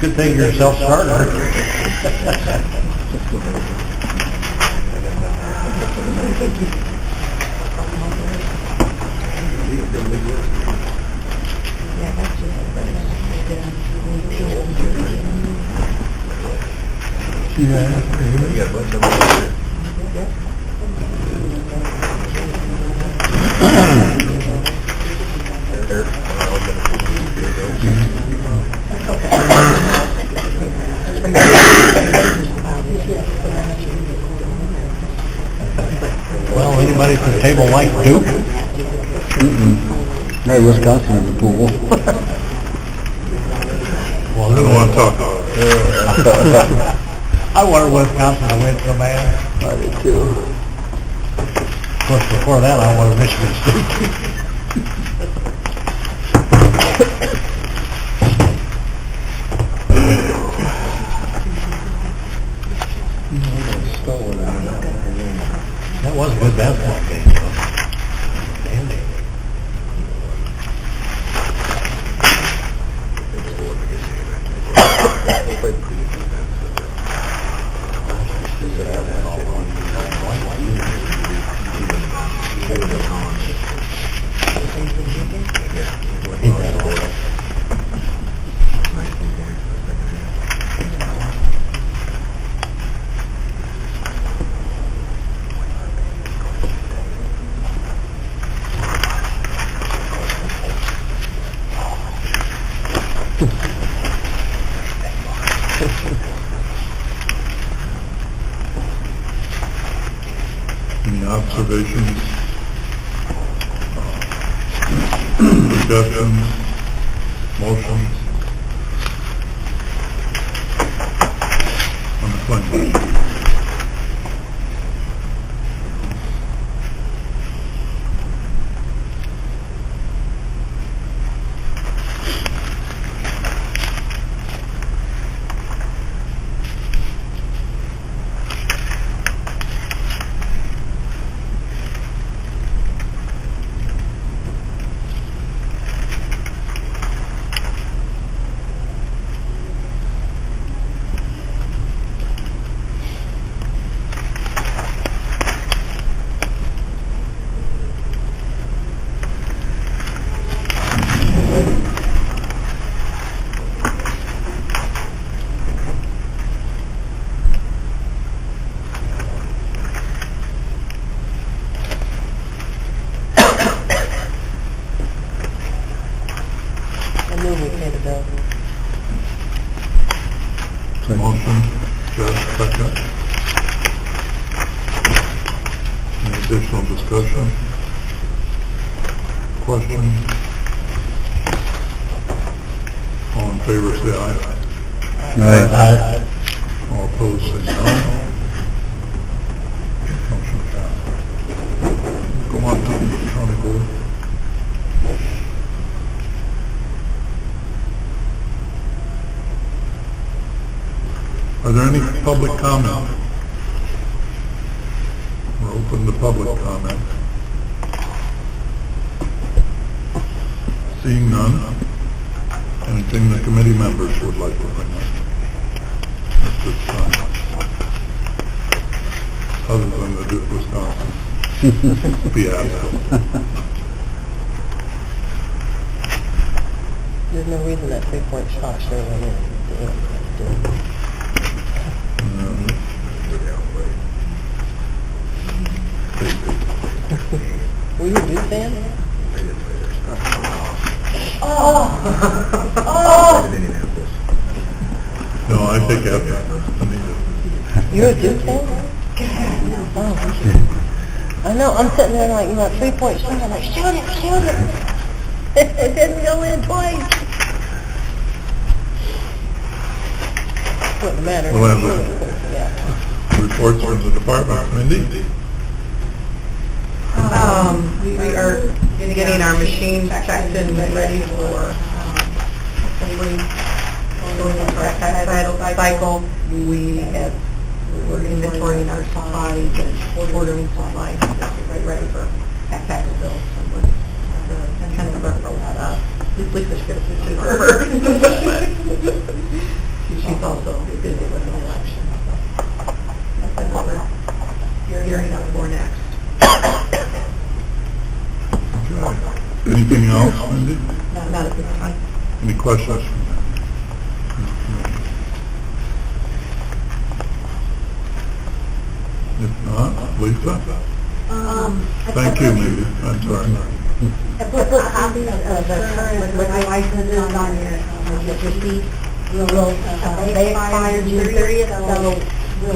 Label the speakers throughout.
Speaker 1: Good thing you're a self-starter. Well, anybody from the table like Duke?
Speaker 2: Hey, Wisconsin has a pool.
Speaker 1: Well,
Speaker 3: I don't want to talk about it.
Speaker 1: I wanted Wisconsin to win so bad.
Speaker 2: I did too.
Speaker 1: Of course, before that, I wanted Michigan State. That was a good basketball game, though. Damn it.
Speaker 3: Any observations, suggestions, motions on the claim? Motion, Jeff, second. Any additional discussion? Questions? All in favor, say aye.
Speaker 2: Aye.
Speaker 3: All opposed, say no. Motion passed. Go on to the county board. Are there any public comment? We're open to public comment. Seeing none, anything the committee members would like to bring up at this time? Other than the Duke, Wisconsin fiasco.
Speaker 4: There's no reason that 3-point shot sure went in. Were you a Duke fan?
Speaker 3: No, I think after.
Speaker 4: You're a Duke fan? Oh. I know, I'm sitting there like, 3-point shot, I'm like, shoot it! It didn't go in twice. Wouldn't matter.
Speaker 3: We'll have the reports from the department. Mindy?
Speaker 4: We are getting our machines checked and ready for assembly. Going into our tax cycle. We're inventorying our supplies and ordering supplies to get ready for tax bills. So kind of roll that up. Lisa's good to her. She's also busy with an election. That's what we're gearing up for next.
Speaker 3: Okay. Anything else, Mindy?
Speaker 4: Not at this time.
Speaker 3: Any questions? If not, Lisa? Thank you, Mindy. I'm sorry.
Speaker 4: I put copies of the current liquor licenses on your receipt. They expire June 30th, so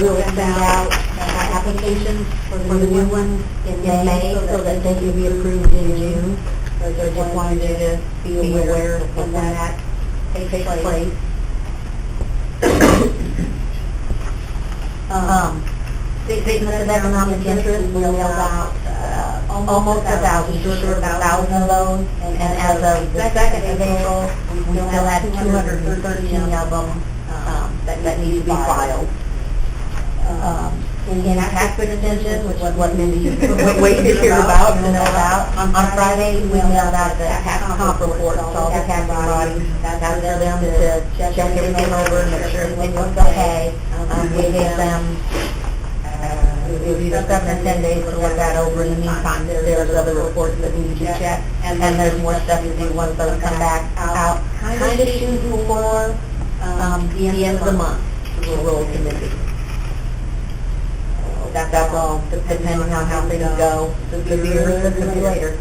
Speaker 4: we'll send out applications for the new ones in May so that they can be approved in June. So just wanted you to be aware of when that takes place. Statement of economic interest, we mailed out almost 1,000, short of 1,000 of those, and as of the 2nd of April, we still had 213 of them that need to be filed. In tax extension, which was what Mindy waited to hear about and know about, on Friday, we mailed out the tax comp report to all the tax bodies. That's for them to check everything over and make sure everything was okay. We gave them it'll be 7 or 10 days to look that over. In the meantime, there's other reports that need to be checked, and there's more stuff to do once those come back out. Kind of shoot for the end of the month, the roll committee. That's all, depending on how things go. It could be earlier, it could be later.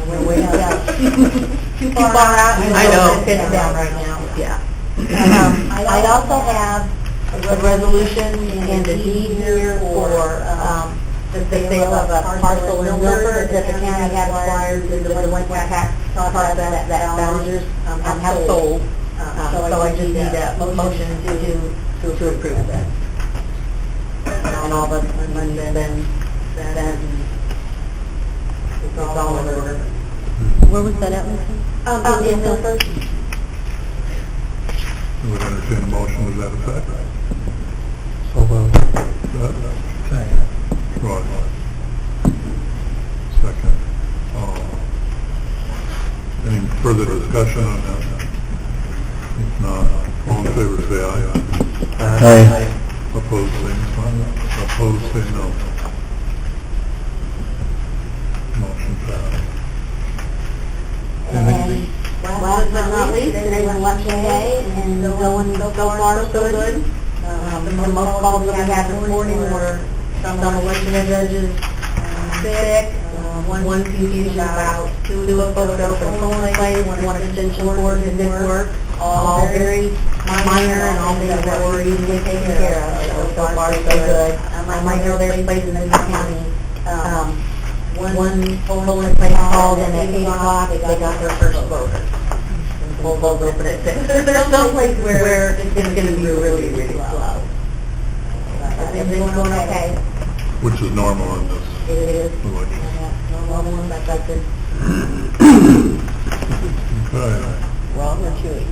Speaker 4: We're way out. Too far out. I know. It's down right now. Yeah. I also have a resolution and a deed here for the sale of a parcel in Milford that the county had acquired through the delinquent tax parcel that founders have sold. So I just need a motion to approve that. And all the money then it's all in order. Where was that at, Lisa? In Milford.
Speaker 3: I would entertain a motion to that effect. Right. Second. Any further discussion on that? If not, all in favor say aye.
Speaker 2: Aye.
Speaker 3: Opposed say no. Opposed say no. Motion passed.
Speaker 4: And last but not least, today's election day, and going so far so good. The most calls that we had this morning were some election judges sick, one confusion about two of folks open polling place, one extension board that didn't work, all very minor and all things that were easily taken care of. So far so good. I know there's places in the county, one polling place called in at 8 o'clock, they got their first voter. We'll open at 6. There's some place where it's going to be really, really slow. Everything's going okay.
Speaker 3: Which is normal in this
Speaker 4: It is.
Speaker 3: election.
Speaker 4: Normal, that's it.
Speaker 3: Okay.
Speaker 4: Wrong or Chewy?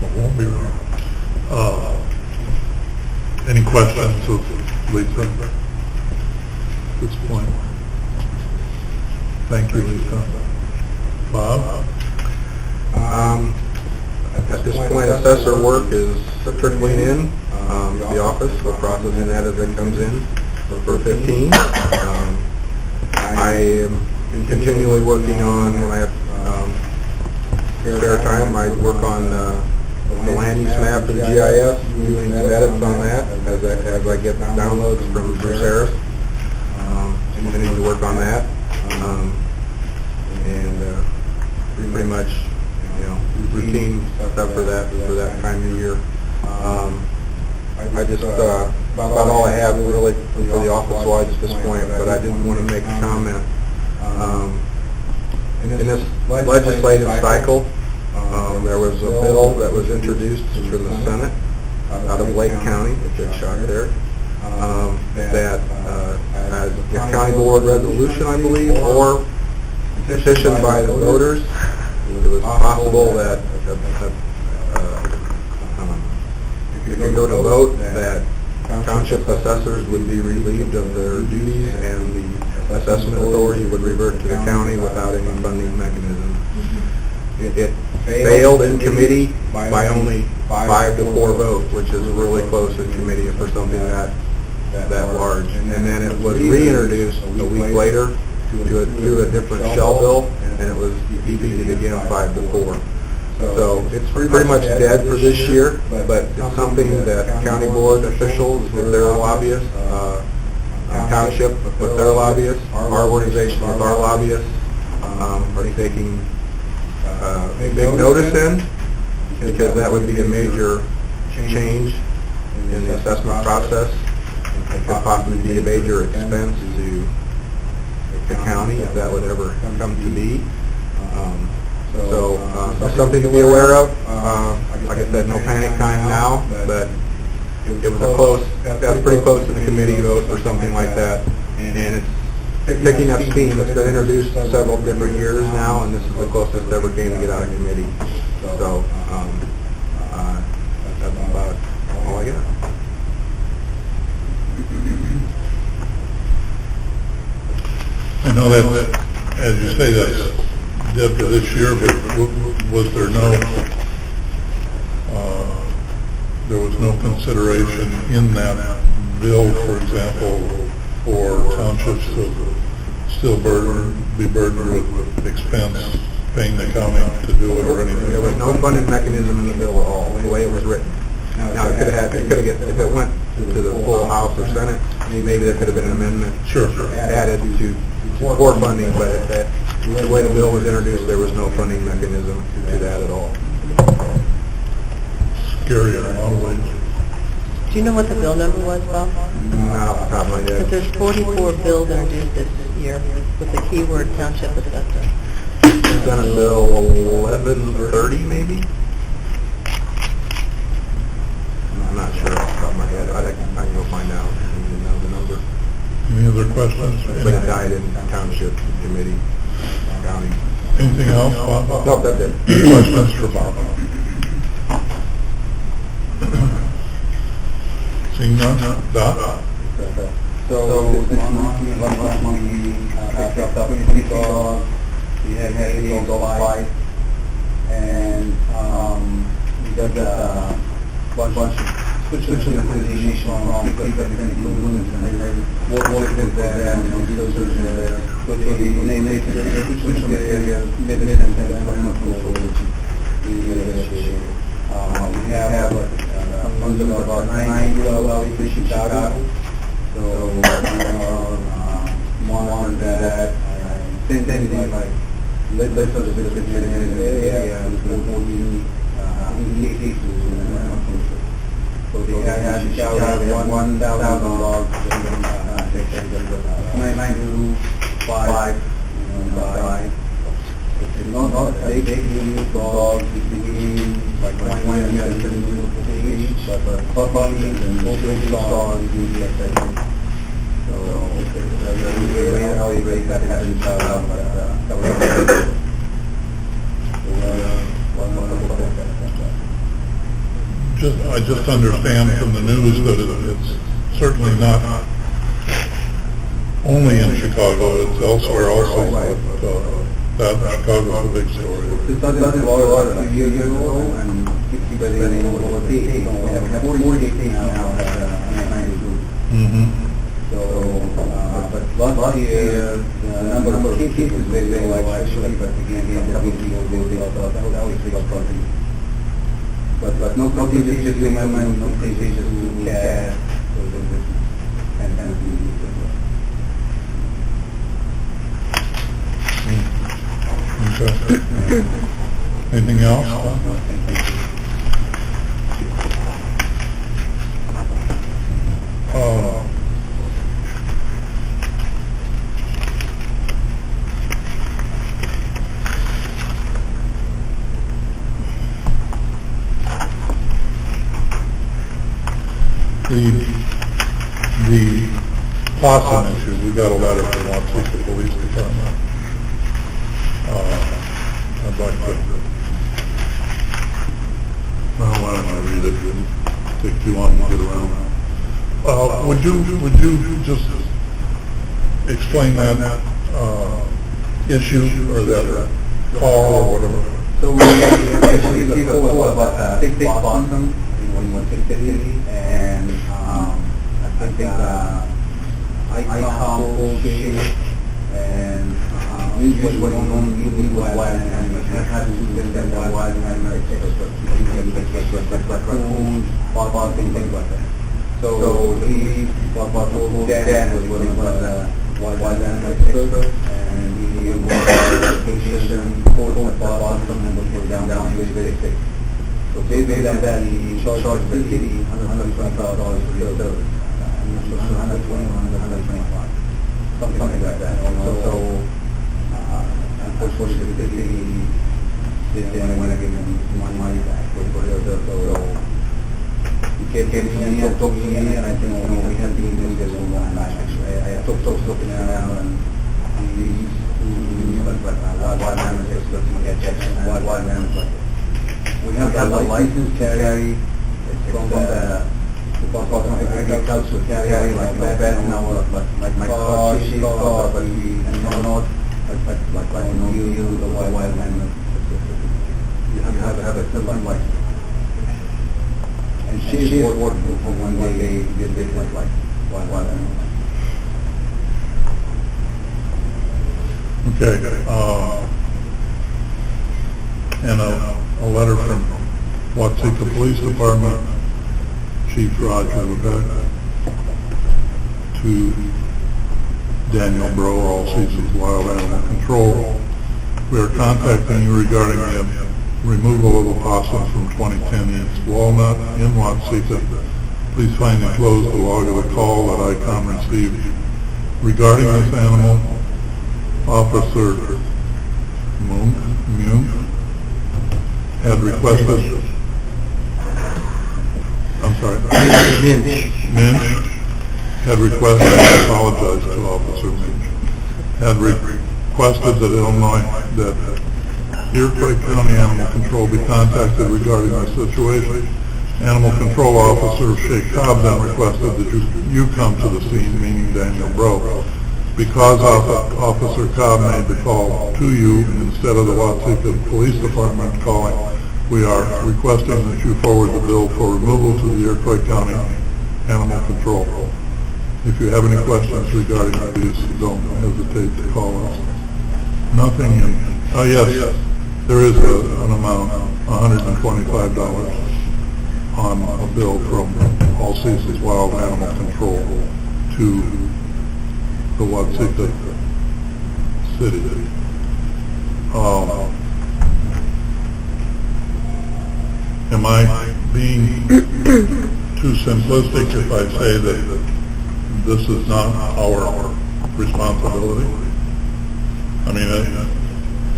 Speaker 3: It won't be wrong. Any questions of Lisa at this point? Thank you, Lisa. Bob?
Speaker 5: At this point, assessor work is trickling in the office. We're processing that as it comes in for 15. I am continually working on, when I have spare time, I work on the land use map for the GIS, doing edits on that as I get downloads from Bruce Harris. Continuing to work on that. And pretty much, routine stuff for that time of year. I just about all I have really for the office wise at this point, but I didn't want to make a comment. In this legislative cycle, there was a bill that was introduced from the Senate out of Lake County, a big shot there, that as a county board resolution, I believe, or petitioned by the voters, it was possible that if you go to vote, that township assessors would be relieved of their duties and the assessment authority would revert to the county without any funding mechanism. It failed in committee by only 5-4 vote, which is really close in committee for something that large. And then it was reintroduced a week later to a different shell bill, and it was defeated again 5-4. So it's pretty much dead for this year, but it's something that county board officials with their lobbyists, township with their lobbyists, our organization with our lobbyists, are taking big notice in, because that would be a major change in the assessment process. It could possibly be a major expense to the county if that would ever come to be. So something to be aware of. Like I said, no panic time now, but it was that's pretty close to the committee vote or something like that. And it's picking up steam. It's been introduced several different years now, and this is the closest it ever came to get out of committee. So that's about all I got.
Speaker 3: I know that, as you say, that's dead for this year, but was there no consideration in that bill, for example, for townships to still be burdened with expense, paying the county to do it or anything?
Speaker 5: There was no funding mechanism in the bill at all, the way it was written. Now, if it went to the full House or Senate, maybe there could have been an amendment added to for funding, but the way the bill was introduced, there was no funding mechanism to that at all.
Speaker 3: Scary in a lot of ways.
Speaker 4: Do you know what the bill number was, Bob?
Speaker 5: Not off the top of my
Speaker 4: Because
Speaker 5: head.
Speaker 4: there's 44 bills introduced this year with the keyword township assessor.
Speaker 5: Senate Bill 1130, maybe? I'm not sure off the top of my head. I can go find out. I don't know the number.
Speaker 3: Any other questions?
Speaker 5: But it died in township committee, county.
Speaker 3: Anything else, Bob?
Speaker 5: No, that's it.
Speaker 3: Questions for Bob? Seeing none? Dot?
Speaker 2: So this month, last month, we picked up 20 dogs, we had 8 dogs fight, and we got a bunch of switches to the nation from people that are in balloons, and they work with them, and those are there. But they switch from the area, mid and we have about 9 wells in Chicago, so monitor that. Then like let's of the area with more unique cases. So they have Chicago 1,000 dogs, 9 to 5. They use dogs between like 20 and 30 each, but puppies and big dogs use like that. So how you rate that happens
Speaker 3: I just understand from the news that it's certainly not only in Chicago, it's elsewhere also, but Chicago's a big story.
Speaker 2: This doesn't a few years ago, and keep it in over 8. We have 40 states now that
Speaker 3: Mm-hmm.
Speaker 2: So, but last year, the number of cases was very low, actually, but again, that was big problem. But no cases to human, no cases to cat, and
Speaker 3: Okay. Anything else? The the possum issue, we got a letter from Watsika Police Department. I'd like to, well, why don't I read it? It'll take too long to get around. Would you just explain that issue or that call or whatever?
Speaker 2: So we actually received a call about six possum in one city, and I think I called Shea, and usually what you don't use wild animals, you have to get that wild animals, like raccoons, possum, things like that. So he told Dan was wild animal expert, and he was location, called the possum, and was down to his very sick. So based on that, he charged the city $125 for the service. I'm not sure, 120 or 125, something like that. So, unfortunately, the city didn't want to give him money back for the so he came to me and talked to me, and I think we have been doing this all along. Actually, I talked looking around, and he wild animals experts in Jackson, wild animals like this. We have a license carry from the Department of Agriculture carry, like my bed now, like my car, she's car, but we not like you the wild animals. You have to have a certain license. And she's working for one day did business like wild animals.
Speaker 3: Okay, and a letter from Watsika Police Department, Chief Roger Levesque, to Daniel Bro, All Seasons Wild Animal Control. We are contacting you regarding the removal of a possum from 2010 East Walnut in Watsika. Please find enclosed the log of the call that ICOM received regarding this animal. Officer Moon had requested, Minch had requested, I apologize to Officer Minch, had requested that that Iroquois County Animal Control be contacted regarding the situation. Animal Control Officer Shea Cobb then requested that you come to the scene, meaning Daniel Bro. Because Officer Cobb made the call to you instead of the Watsika Police Department calling, we are requesting that you forward the bill for removal to the Iroquois County Animal Control. If you have any questions regarding these, don't hesitate to call us. Nothing in, yes, there is an amount, $125 on a bill from All Seasons Wild Animal Control to the Watsika City. Am I being too simplistic if I say that this is not our responsibility? I mean,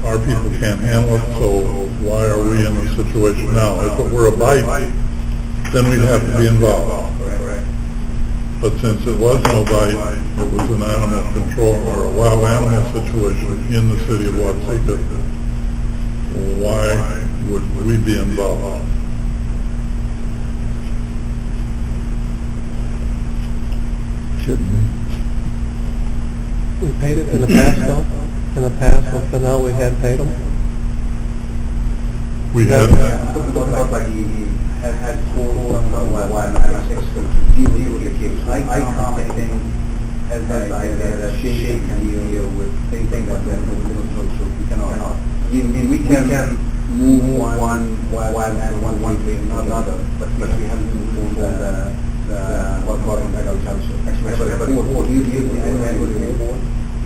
Speaker 3: our people can't handle it, so why are we in this situation now? If it were a bite, then we'd have to be involved. But since it was no bite, it was an animal control or a wild animal situation in the city of Watsika, why would we be involved?
Speaker 6: Shouldn't we? We paid it in the past, though? In the past, up to now, we had paid them?
Speaker 3: We had,
Speaker 2: had school wild animals to deal with the kids. I think as a shape can deal with things like that, so we cannot. We can move one wild animal one way or another, but we have to move the agriculture. Actually, we have a board.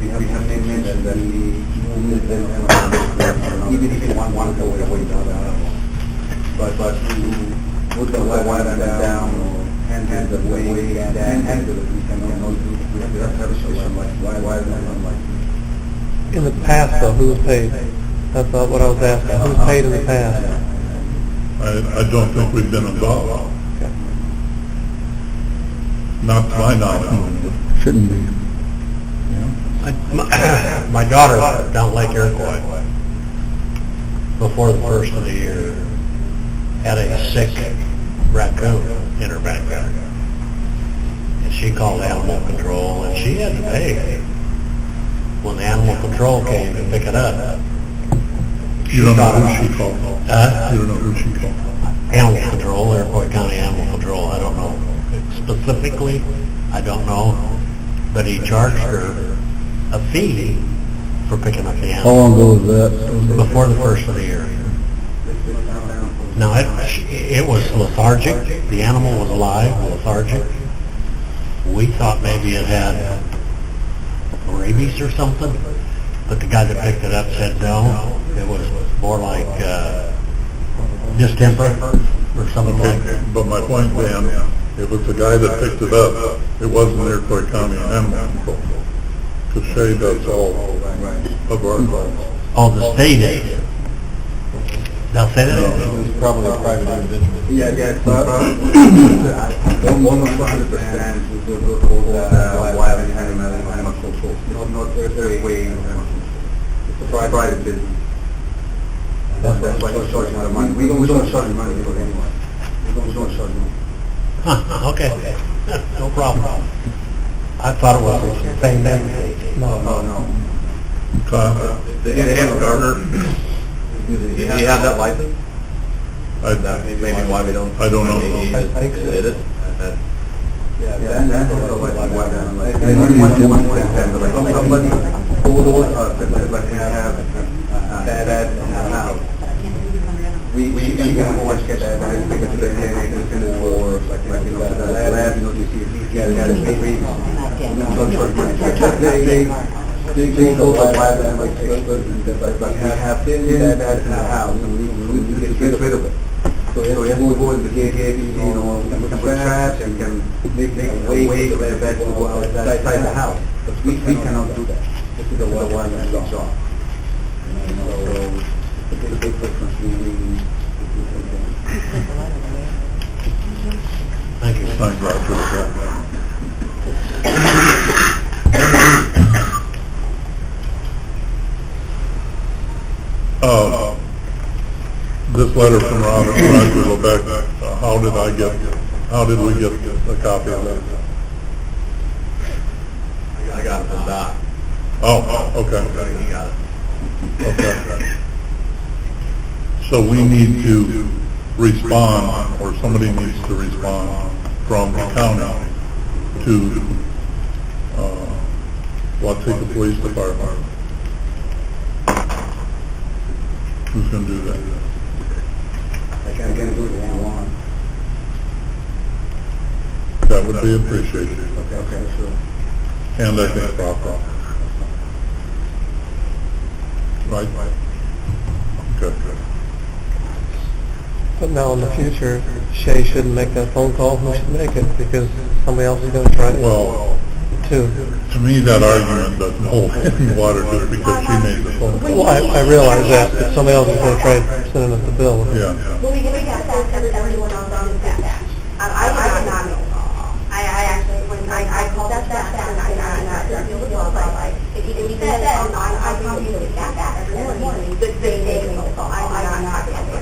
Speaker 2: We have mentioned that we move them even if one go away to the other. But to put the wild animal down or hand the way down, handle it, we have to have a solution like wild animal like.
Speaker 6: In the past, though, who was paid? That's not what I was asking. Who was paid in the past?
Speaker 3: I don't think we've been involved. Not to my knowledge.
Speaker 5: Shouldn't be.
Speaker 1: My daughter down Lake Iroquois, before the first of the year, had a sick raccoon in her backyard. And she called animal control, and she had to pay. When the animal control came to pick it up,
Speaker 3: You don't know who she called?
Speaker 1: Huh?
Speaker 3: You don't know who she called?
Speaker 1: Animal control, Iroquois County Animal Control, I don't know. Specifically, I don't know, but he charged her a fee for picking up the
Speaker 5: How
Speaker 1: animal
Speaker 5: long ago was that?
Speaker 1: before the first of the year. Now, it was lethargic, the animal was alive, lethargic. We thought maybe it had rabies or something, but the guy that picked it up said no, it was more like distemper or something like that.
Speaker 3: But my point, Dan, if it's the guy that picked it up, it wasn't Iroquois County Animal Control. Because Shay does all of our calls.
Speaker 1: Oh, the state aid. Now say that
Speaker 5: It
Speaker 1: again.
Speaker 5: was probably a private individual.
Speaker 2: Yeah, one of 100% will go towards wild animal control. Not their way. It's a private business. That's why we charge a lot of money. We don't charge money for anyone. We don't charge money.
Speaker 1: Huh, okay, no problem. I thought it was the same thing.
Speaker 2: No.
Speaker 3: Kyle?
Speaker 2: They have a gardener. Do you have that license? That may be why we don't.
Speaker 3: I don't know.
Speaker 2: I think so. It is? Yeah, that's what I somebody told us that we have that now. We can go and get that, take it to the head, or like, you know, the lab, you know, to see if he's got a baby. They go to lab and like, but we have that in the house, and we get rid of it. So if we go in the gate, you know, we can put traps and can make a way to let that go outside the house. But we cannot do that. This is the one that we saw. So, it's a big difference between.
Speaker 1: Thank you.
Speaker 3: Thank Roger. This letter from Roger Lebeck, how did we get a copy of that?
Speaker 2: I got it from Doc.
Speaker 3: Oh, okay.
Speaker 2: He got it.
Speaker 3: Okay. So we need to respond, or somebody needs to respond from the county to, Watsika Police Department. Who's going to do that?
Speaker 2: I can do it if you want.
Speaker 3: That would be appreciated.
Speaker 2: Okay, sure.
Speaker 3: And I think proper. Right? Okay.
Speaker 6: But now in the future, Shay shouldn't make that phone call, who should make it, because somebody else is gonna try it
Speaker 3: Well,
Speaker 6: too.
Speaker 3: to me, that argument doesn't hold any water just because she made the phone call.
Speaker 6: Well, I realize that, but somebody else is gonna try sending us the bill.
Speaker 3: Yeah.
Speaker 4: Well, we got that, everyone else on the staff. I did not make a call. I actually, when I called that staff, and I deal with all like, if you said, I come to the staff every morning, but they make a call. I do not have the answer.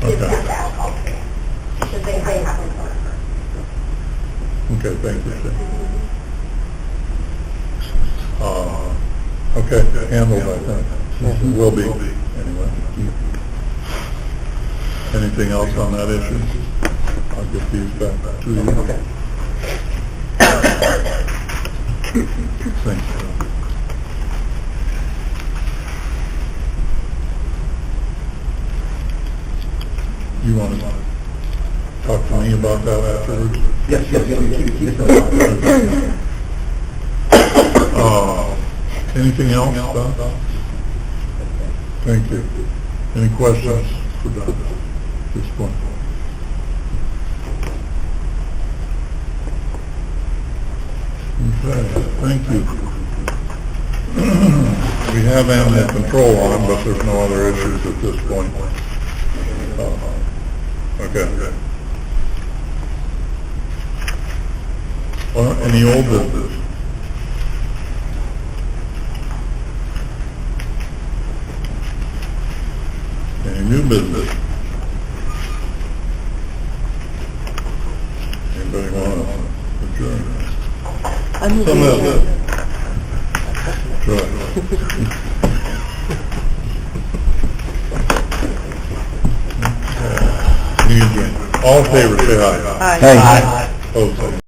Speaker 3: Okay.
Speaker 4: It's staff call. Because they have a phone.
Speaker 3: Okay, thank you, Shay. Okay, handled, I think. Will be, anyway. Anything else on that issue? I'll get these back to you.
Speaker 2: Okay.
Speaker 3: Thank you. You want to talk to me about that afterwards?
Speaker 2: Yes.
Speaker 3: Anything else, Don? Thank you. Any questions for Don at this point? Okay, thank you. We have animal control on, but there's no other issues at this point. Okay. Any old business? Any new business? Anybody want to adjourn? Some of it. Try. All in favor, say aye.
Speaker 4: Aye.
Speaker 3: Opposed, say